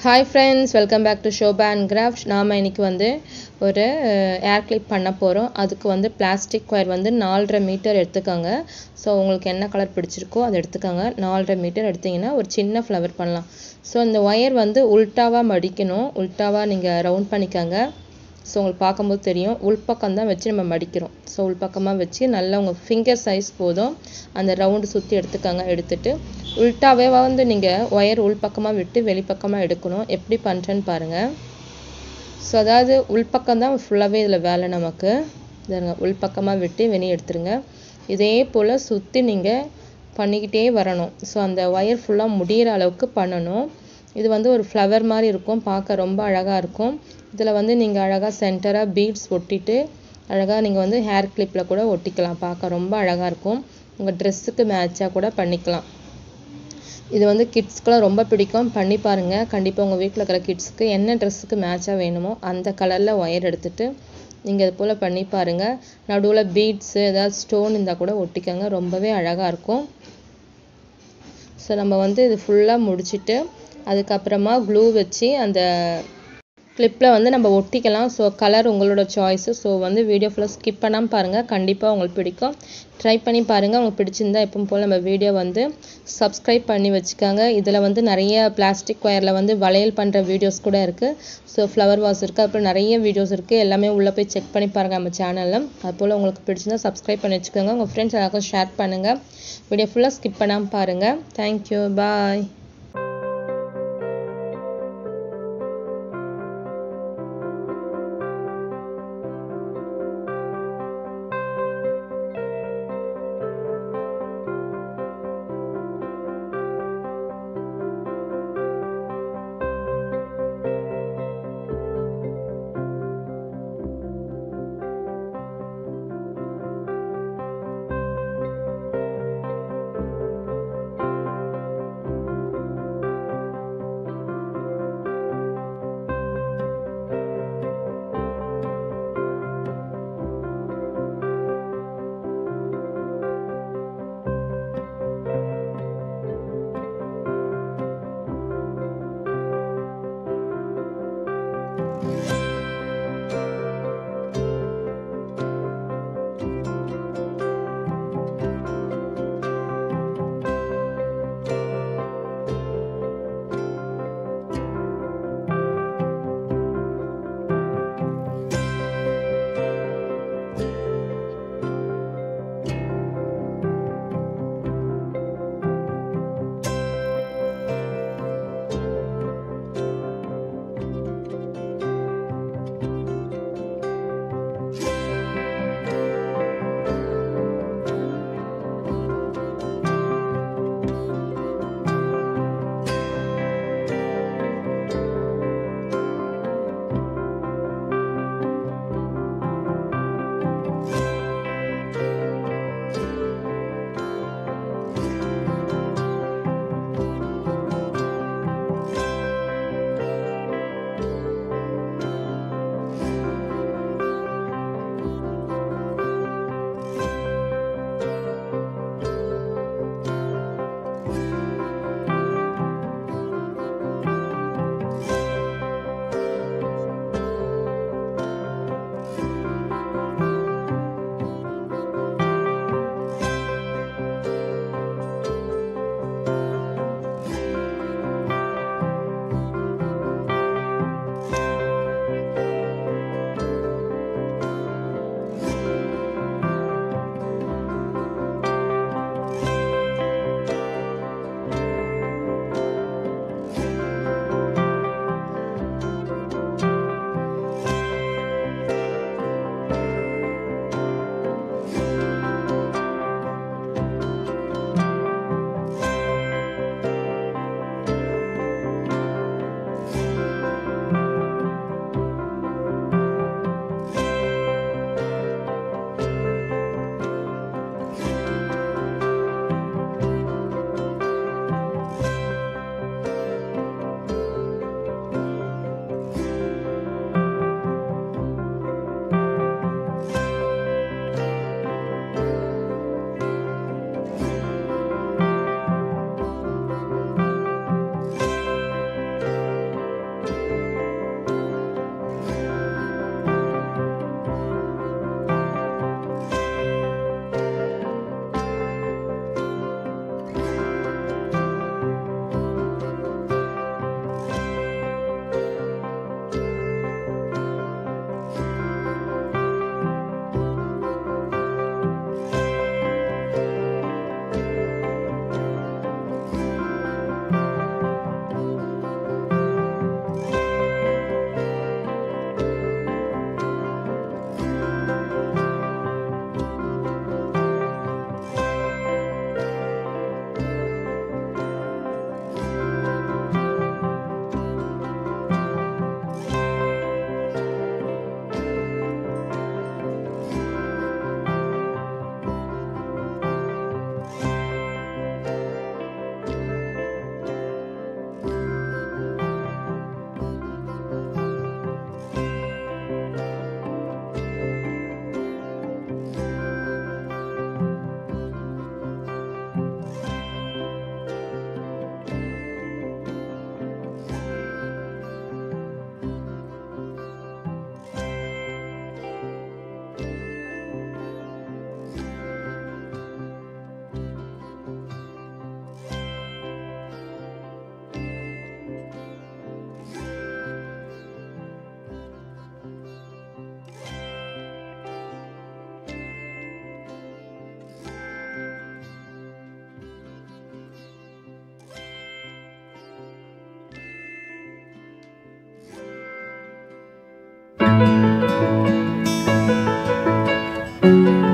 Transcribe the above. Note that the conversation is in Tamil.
Hi friends, welcome back to Shoba and Handcrafts. நாம இன்னைக்கு வந்து ஒரு ஏர் கிளிப் பண்ண போறோம். அதுக்கு வந்து பிளாஸ்டிக் வயர் வந்து 4.5 மீட்டர் எடுத்துக்கங்க. சோ உங்களுக்கு என்ன கலர் பிடிச்சிருக்கோ அதை எடுத்துக்கங்க. 4.5 மீட்டர் எடுத்தீங்கன்னா ஒரு சின்ன ஃப்ளவர் பண்ணலாம். சோ இந்த வயர் வந்து உல்டாவா மடிக்கணும். உல்டாவா நீங்க ரவுண்ட் பண்ணிக்கங்க. சோ உங்களுக்கு பாக்கும்போது தெரியும் உள்பக்கம் தான் வச்சு நம்ம மடிக்கிறோம். சோ உள்பக்கமா வச்சு நல்லா உங்க ஃபிங்கர் சைஸ் போதும் அந்த ரவுண்ட் சுத்தி எடுத்துக்கங்க. எடுத்துட்டு உல்டாவே வந்து நீங்க வயர் உள்பக்கமா விட்டு வெளிப்பக்கமா எடுக்கணும். எப்படி பண்றேன்னு பாருங்க. சோ அதாவது உள்பக்கம் தான் ஃபுல்லாவே இதுல வேலை நமக்கு. இதங்க உள்பக்கமா விட்டு வெளிய எடுத்துருங்க. இதே போல சுத்தி நீங்க பண்ணிக்கிட்டே வரணும். சோ அந்த வயர் ஃபுல்லா முடியற அளவுக்கு பண்ணணும். இது வந்து ஒரு ஃப்ளவர் மாதிரி இருக்கும். பார்க்க ரொம்ப அழகா இருக்கும். இதுல வந்து நீங்க அழகா சென்டரா பீட்ஸ் ஒட்டிட்டு அழகா நீங்க வந்து ஹேர் கிளிப்ல கூட ஒட்டிக்கலாம். பார்க்க ரொம்ப அழகா இருக்கும். உங்க Dressக்கு மேட்சா கூட பண்ணிக்கலாம். இது வந்து கிட்ஸ்க்கு ரொம்ப பிடிக்கும். பண்ணி பாருங்க. கண்டிப்பா உங்க வீட்ல இருக்கிற கிட்ஸ்க்கு என்ன Dressக்கு மேட்சா வேணுமோ அந்த கலர்ல வயர் எடுத்துட்டு நீங்க இது போல பண்ணி பாருங்க. நடுவுல பீட்ஸ் ஏதாவது ஸ்டோன் இருந்தா கூட ஒட்டிக்கங்க. ரொம்பவே அழகா இருக்கும். சோ நம்ம வந்து இது ஃபுல்லா முடிச்சிட்டு அதுக்கு அப்புறமா க்ளூ வச்சு அந்த கிளிப்ல வந்து நம்ம ஒட்டிக்கலாம். சோ கலர் உங்களோட சாய்ஸ். சோ வந்து வீடியோ ஃபுல்லா ஸ்கிப் பண்ணாம பாருங்க. கண்டிப்பா உங்களுக்கு பிடிக்கும். ட்ரை பண்ணி பாருங்க. உங்களுக்கு பிடிச்சிருந்தா எப்பவும் போல நம்ம வீடியோ வந்து Subscribe பண்ணி வச்சுக்கோங்க. இதுல வந்து நிறைய பிளாஸ்டிக் வயர்ல வந்து வளையல் பண்ற வீடியோஸ் கூட இருக்கு. சோ ஃப்ளவர் வாஸ் இருக்கு. அப்புறம் நிறைய வீடியோஸ் இருக்கு. எல்லாமே உள்ள போய் செக் பண்ணி பாருங்க நம்ம சேனல்ல. அதுபோல உங்களுக்கு பிடிச்சிருந்தா Subscribe பண்ணி வச்சுக்கோங்க. உங்க ஃப்ரெண்ட்ஸ் எல்லாருக்கும் ஷேர் பண்ணுங்க. வீடியோ ஃபுல்லா ஸ்கிப் பண்ணாம பாருங்க. Thank you. Bye. பண்ணுங்கள்.